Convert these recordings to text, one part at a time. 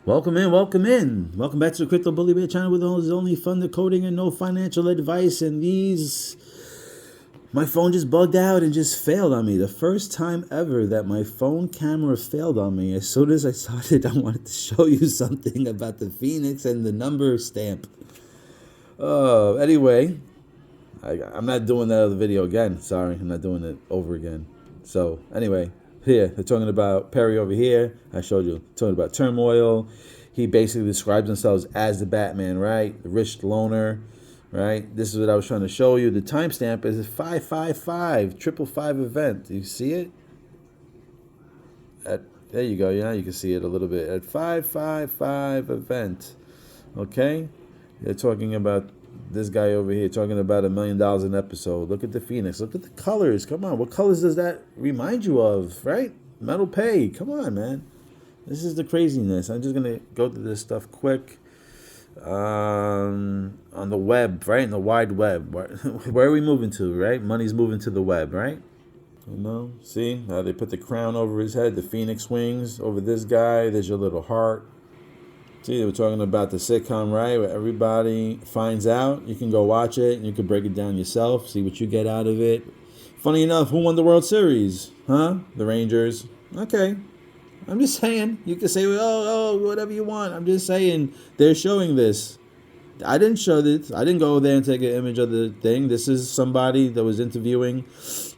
Welcome in, welcome in. Welcome back to the Crypto Bully Bear channel with only fun decoding and no financial advice. And my phone just bugged out and just failed on me. The first time ever that my phone camera failed on me. As soon as I started, I wanted to show you something about the Phoenix and the number stamp. Anyway, I'm not doing that other video again. Sorry, I'm not doing it over again. So anyway, here they're talking about Perry over here. I showed you talking about turmoil. He basically describes himself as the Batman, right? The rich loner, right? This is what I was trying to show you. The timestamp is 555 555 event. Do you see it? There you go. Yeah, you can see it a little bit at 555 event. Okay, they're talking about this guy over here talking about $1 million an episode. Look at the Phoenix. Look at the colors. Come on. What colors does that remind you of, right? Metal pay. Come on, man. This is the craziness. I'm just going to go through this stuff quick. On the web, right? In the wide web. Where are we moving to, right? Money's moving to the web, right? You know, see how they put the crown over his head, the Phoenix wings over this guy. There's your little heart. See, they were talking about the sitcom, right? Where everybody finds out. You can go watch it and you can break it down yourself, see what you get out of it. Funny enough, who won the World Series? Huh? The Rangers. Okay. I'm just saying. You can say, oh, whatever you want. I'm just saying they're showing this. I didn't show this. I didn't go there and take an image of the thing. This is somebody that was interviewing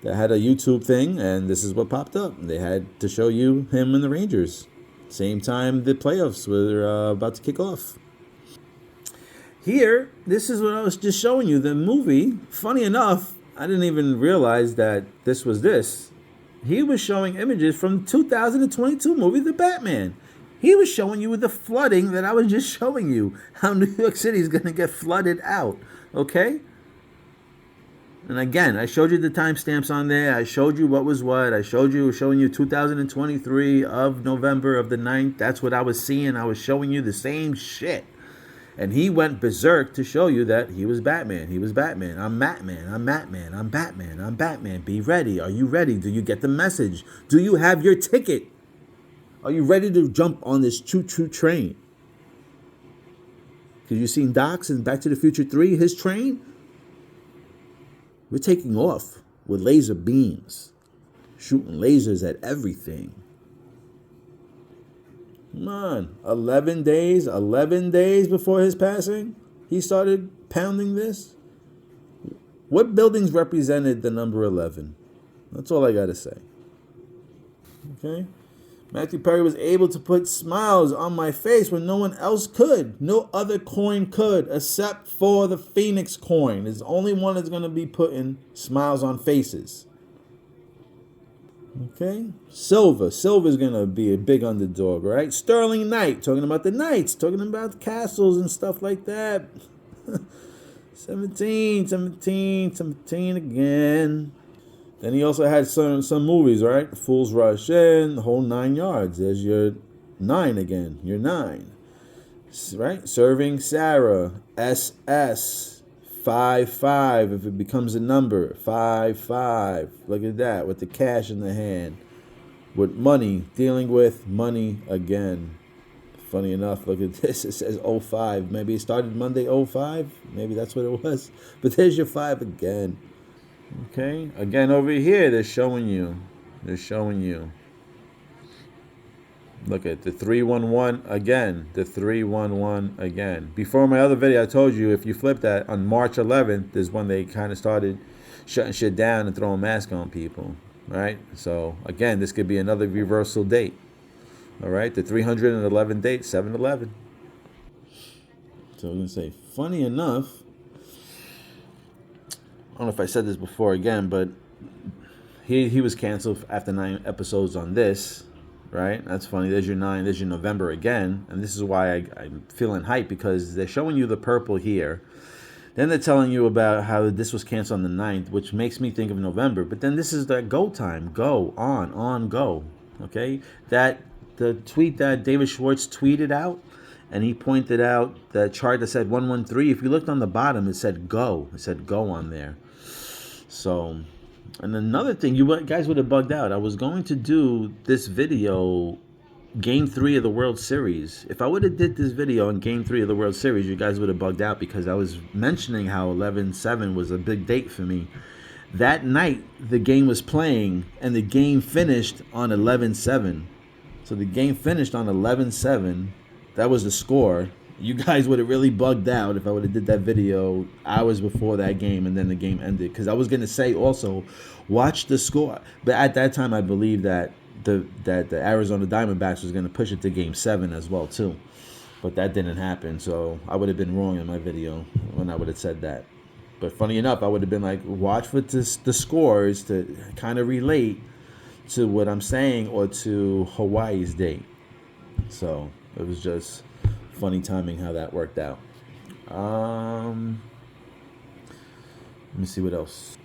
that had a YouTube thing, and this is what popped up. They had to show you him and the Rangers. Same time the playoffs were about to kick off. Here, this is what I was just showing you. The movie, funny enough, I didn't even realize that this was this. He was showing images from 2022 movie, The Batman. He was showing you with the flooding that I was just showing you. How New York City is going to get flooded out. Okay? And again, I showed you the timestamps on there. I showed you what was what. I showing you 2023 of November of the 9th. That's what I was seeing. I was showing you the same shit. And he went berserk to show you that he was Batman. He was Batman. I'm Batman. I'm Batman. I'm Batman. I'm Batman. Be ready. Are you ready? Do you get the message? Do you have your ticket? Are you ready to jump on this choo-choo train? Because you seen Doc's in Back to the Future 3, his train? We're taking off with laser beams, shooting lasers at everything. Come on, 11 days before his passing, he started pounding this. What buildings represented the number 11? That's all I got to say. Okay? Matthew Perry was able to put smiles on my face when no one else could. No other coin could, except for the Phoenix coin. It's the only one that's going to be putting smiles on faces. Okay? Silver's going to be a big underdog, right? Sterling Knight, talking about the Knights, talking about the castles and stuff like that. 17 again. Then he also had some movies, right? Fools Rush In, the whole 9 yards. There's your 9 again. Your 9. Right? Serving Sarah. SS. 5-5 if it becomes a number. 5-5. Look at that. With the cash in the hand. With money. Dealing with money again. Funny enough, look at this. It says 05. Maybe it started Monday 05. Maybe that's what it was. But there's your 5 again. Okay, again over here they're showing you. Look at the 311 again. The 311 again. Before my other video, I told you if you flip that on March 11th is when they kind of started shutting shit down and throwing masks on people. Right? So again, this could be another reversal date. All right, the 311 date, 7/11. So I'm gonna say, funny enough. I don't know if I said this before again, but he was canceled after 9 episodes on this, right? That's funny. There's your 9. There's your November again. And this is why I'm feeling hyped, because they're showing you the purple here. Then they're telling you about how this was canceled on the 9th, which makes me think of November. But then this is that go time. Go, on, go. Okay? The tweet that David Schwartz tweeted out, and he pointed out the chart that said 113. If you looked on the bottom, it said go. It said go on there. So, and another thing, you guys would have bugged out. I was going to do this video Game 3 of the World Series. If I would have did this video in Game 3 of the World Series, you guys would have bugged out because I was mentioning how 11-7 was a big date for me. That night, the game was playing, and the game finished on 11-7. So the game finished on 11-7. That was the score. You guys would have really bugged out if I would have did that video hours before that game and then the game ended. Because I was going to say also, watch the score. But at that time, I believed that the Arizona Diamondbacks was going to push it to Game 7 as well, too. But that didn't happen. So I would have been wrong in my video when I would have said that. But funny enough, I would have been like, watch for the scores to kind of relate to what I'm saying or to Hawaii's date. So it was just funny timing how that worked out. Let me see what else.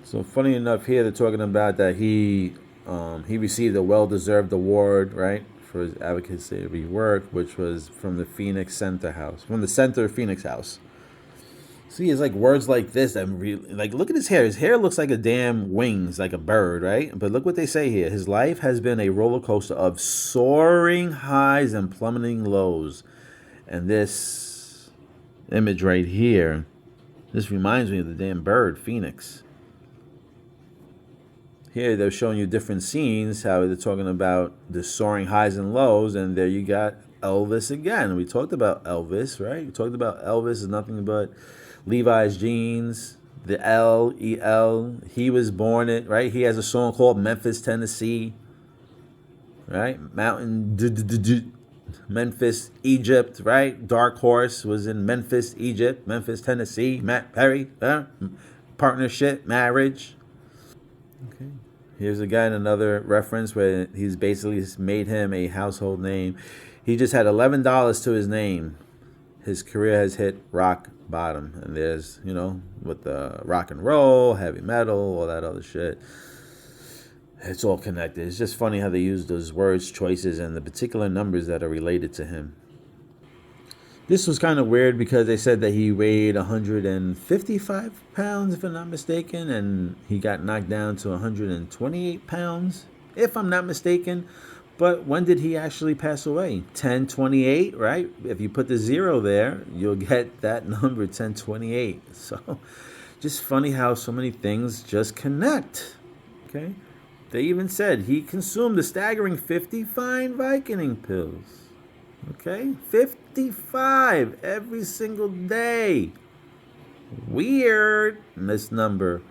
So funny enough here, they're talking about that he received a well-deserved award, right, for his advocacy work, which was from the Phoenix Center House, from the Center Phoenix House. See, it's like words like this that really, like, look at his hair. His hair looks like a damn wings, like a bird, right? But look what they say here. His life has been a roller coaster of soaring highs and plummeting lows. And this image right here, this reminds me of the damn bird, Phoenix. Here they're showing you different scenes, how they're talking about the soaring highs and lows, and there you got Elvis again. We talked about Elvis, right? We talked about Elvis is nothing but Levi's jeans, the L-E-L. He was born it, right? He has a song called Memphis, Tennessee, right? Memphis, Egypt, right? Dark Horse was in Memphis, Egypt, Memphis, Tennessee. Matt Perry, partnership, marriage. Okay. Here's again another reference where he's basically made him a household name. He just had $11 to his name. His career has hit rock bottom. And there's, with the rock and roll, heavy metal, all that other shit. It's all connected. It's just funny how they use those words, choices, and the particular numbers that are related to him. This was kind of weird because they said that he weighed 155 pounds, if I'm not mistaken, and he got knocked down to 128 pounds, if I'm not mistaken. But when did he actually pass away? 1028, right? If you put the 0 there, you'll get that number, 1028. So just funny how so many things just connect. Okay? They even said he consumed a staggering 50 fine Vicodin pills. Okay? 55 every single day. Weird, this number.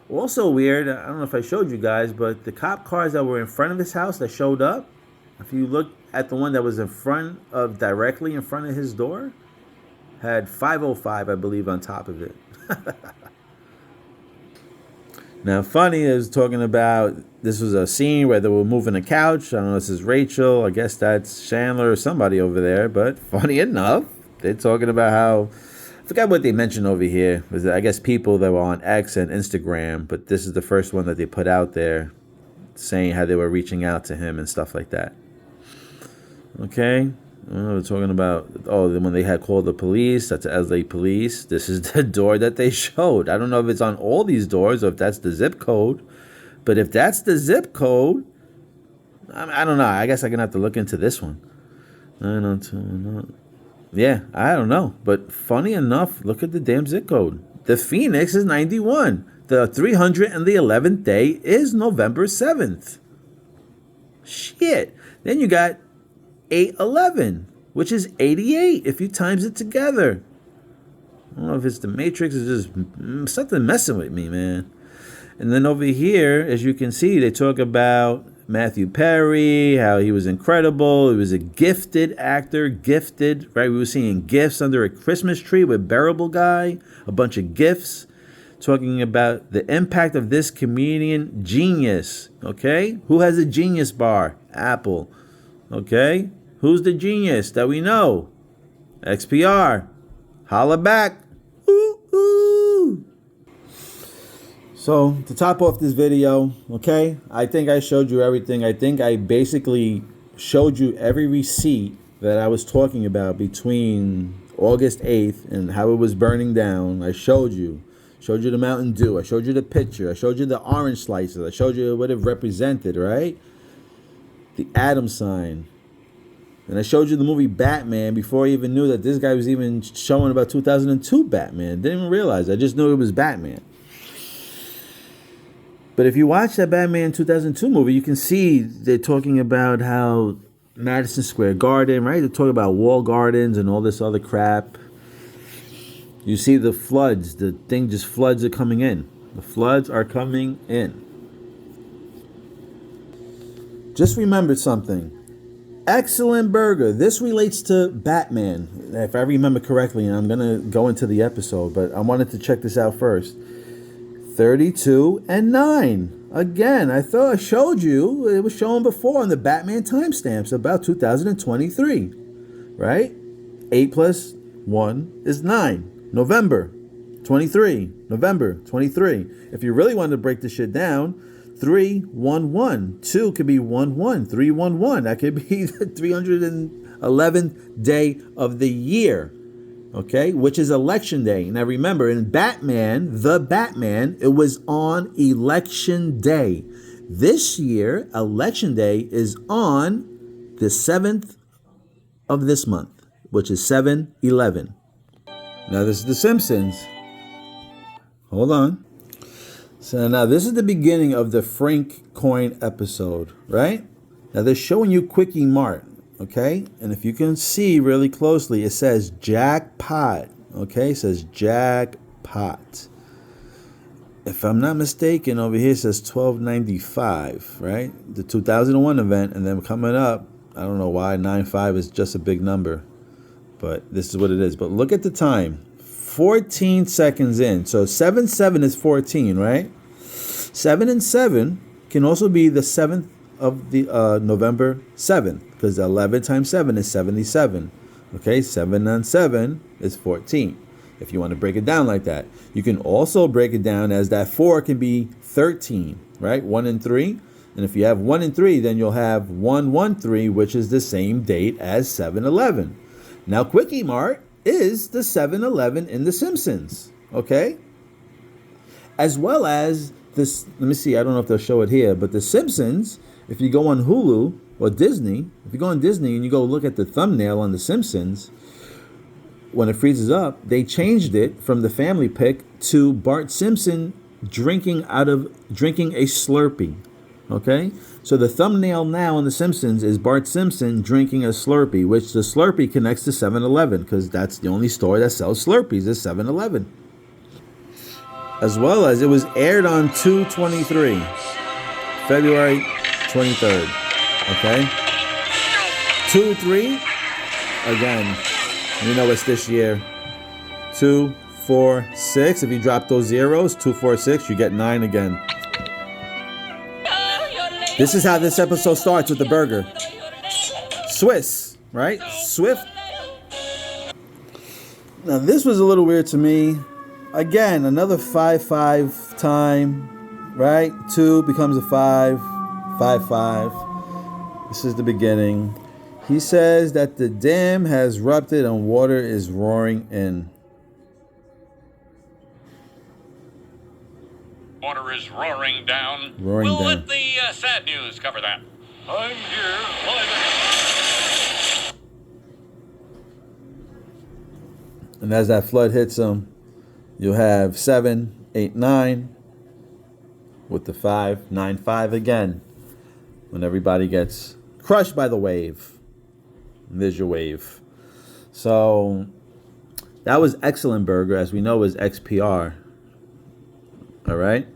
Also weird, I don't know if I showed you guys, but the cop cars that were in front of his house that showed up, if you look at the one that was directly in front of his door, had 505, I believe, on top of it. Now, funny is talking about, this was a scene where they were moving a couch. I don't know if this is Rachel. I guess that's Chandler or somebody over there. But funny enough, they're talking about how, I forgot what they mentioned over here. Was I guess people that were on X and Instagram, but this is the first one that they put out there saying how they were reaching out to him and stuff like that. Okay. We're talking about, when they had called the police, that's the LA police. This is the door that they showed. I don't know if it's on all these doors or if that's the zip code. But if that's the zip code, I don't know. I guess I'm going to have to look into this one. 902. Yeah, I don't know. But funny enough, look at the damn zip code. The Phoenix is 91. The 311th day is November 7th. Shit. Then you got 811, which is 88 if you times it together. I don't know if it's the Matrix or just something messing with me, man. And then over here, as you can see, they talk about Matthew Perry, how he was incredible. He was a gifted actor, right? We were seeing gifts under a Christmas tree with Bearable Guy, a bunch of gifts, talking about the impact of this comedian genius, okay? Who has a genius bar? Apple, okay? Who's the genius that we know? XPR. Holla back. Ooh, ooh. So, to top off this video, okay, I think I showed you everything. I think I basically showed you every receipt that I was talking about between August 8th and how it was burning down. I showed you the Mountain Dew. I showed you the picture. I showed you the orange slices. I showed you what it represented, right? The atom sign. And I showed you the movie Batman before I even knew that this guy was even showing about 2002 Batman. Didn't even realize. I just knew it was Batman. But if you watch that Batman 2002 movie, you can see they're talking about how Madison Square Garden, right? They're talking about wall gardens and all this other crap. You see the floods. The thing just floods are coming in. The floods are coming in. Just remember something. Excellent burger. This relates to Batman, if I remember correctly, and I'm going to go into the episode, but I wanted to check this out first. 32 and 9. Again, I thought I showed you. It was shown before on the Batman timestamps about 2023, right? 8 plus 1 is 9. November 23. November 23. If you really wanted to break this shit down, 311. 2 could be 11. 311. That could be the 311th day of the year. Okay, which is election day. Now remember, in Batman, the Batman, it was on election day. This year, election day is on the 7th of this month, which is 7/11. Now this is The Simpsons. Hold on. So now this is the beginning of the Frank Coin episode, right? Now they're showing you Quickie Mart, okay? And if you can see really closely, it says jackpot, okay? It says jackpot. If I'm not mistaken, over here it says $12.95, right? The 2001 event, and then coming up, I don't know why 95 is just a big number, but this is what it is. But look at the time. 14 seconds in. So 7/7 is 14, right? 7 and 7 can also be the 7th of the November 7th, because 11 times 7 is 77. Okay, 7 and 7 is 14. If you want to break it down like that. You can also break it down as that 4 can be 13, right? 1 and 3. And if you have 1 and 3, then you'll have 113, which is the same date as 7/11. Now, Quickie Mart is the 7/11 in The Simpsons, okay? As well as this, let me see, I don't know if they'll show it here, but The Simpsons, if you go on Hulu or Disney, if you go on Disney and you go look at the thumbnail on The Simpsons, when it freezes up, they changed it from the family pic to Bart Simpson drinking a Slurpee, okay? So the thumbnail now on The Simpsons is Bart Simpson drinking a Slurpee, which the Slurpee connects to 7-Eleven, because that's the only store that sells Slurpees is 7-Eleven. As well as it was aired on 2/23, February 23rd, okay? 2/3, again, you know it's this year. 2, 4, 6. If you drop those zeros, 2, 4, 6, you get 9 again. This is how this episode starts with the burger. Swiss, right? Swift. Now this was a little weird to me. Again, another 5-5 time, right? 2 becomes a 5, 5-5. This is the beginning. He says that the dam has ruptured and water is roaring in. Water is roaring down. Roaring we'll down. let the sad news cover that. I'm here live. And as that flood hits them, you'll have 7, 8, 9 with the 5, 9, 5 again. When everybody gets crushed by the wave. And there's your wave. So that was Excellent Burger, as we know is XPR. All right.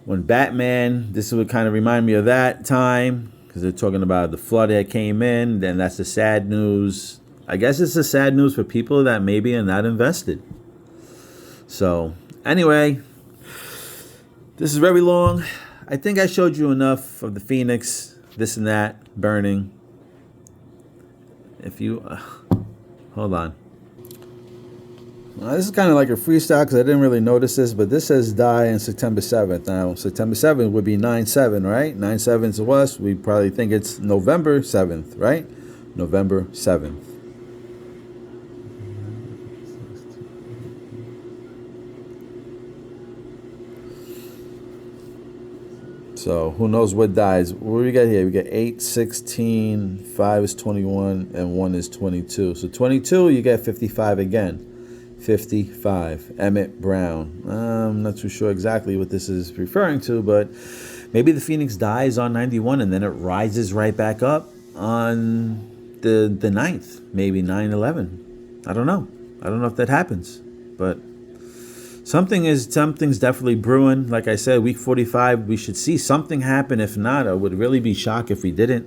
When Batman, this would kind of remind me of that time, because they're talking about the flood that came in. Then that's the sad news. I guess it's the sad news for people that maybe are not invested. So anyway, this is very long. I think I showed you enough of the Phoenix, this and that, burning. If you, hold on. This is kind of like a freestyle because I didn't really notice this, but this says die on September 7th. Now, September 7th would be 9/7, right? 9/7 to us, we probably think it's November 7th, right? November 7th. So who knows what dies? What do we got here? We got 8, 16, 5 is 21, and 1 is 22. So 22, you get 55 again. 55. Emmett Brown. I'm not too sure exactly what this is referring to, but maybe the Phoenix dies on 91 and then it rises right back up on the 9th. Maybe 9/11. I don't know. I don't know if that happens, but something's definitely brewing. Like I said, week 45, we should see something happen. If not, I would really be shocked if we didn't.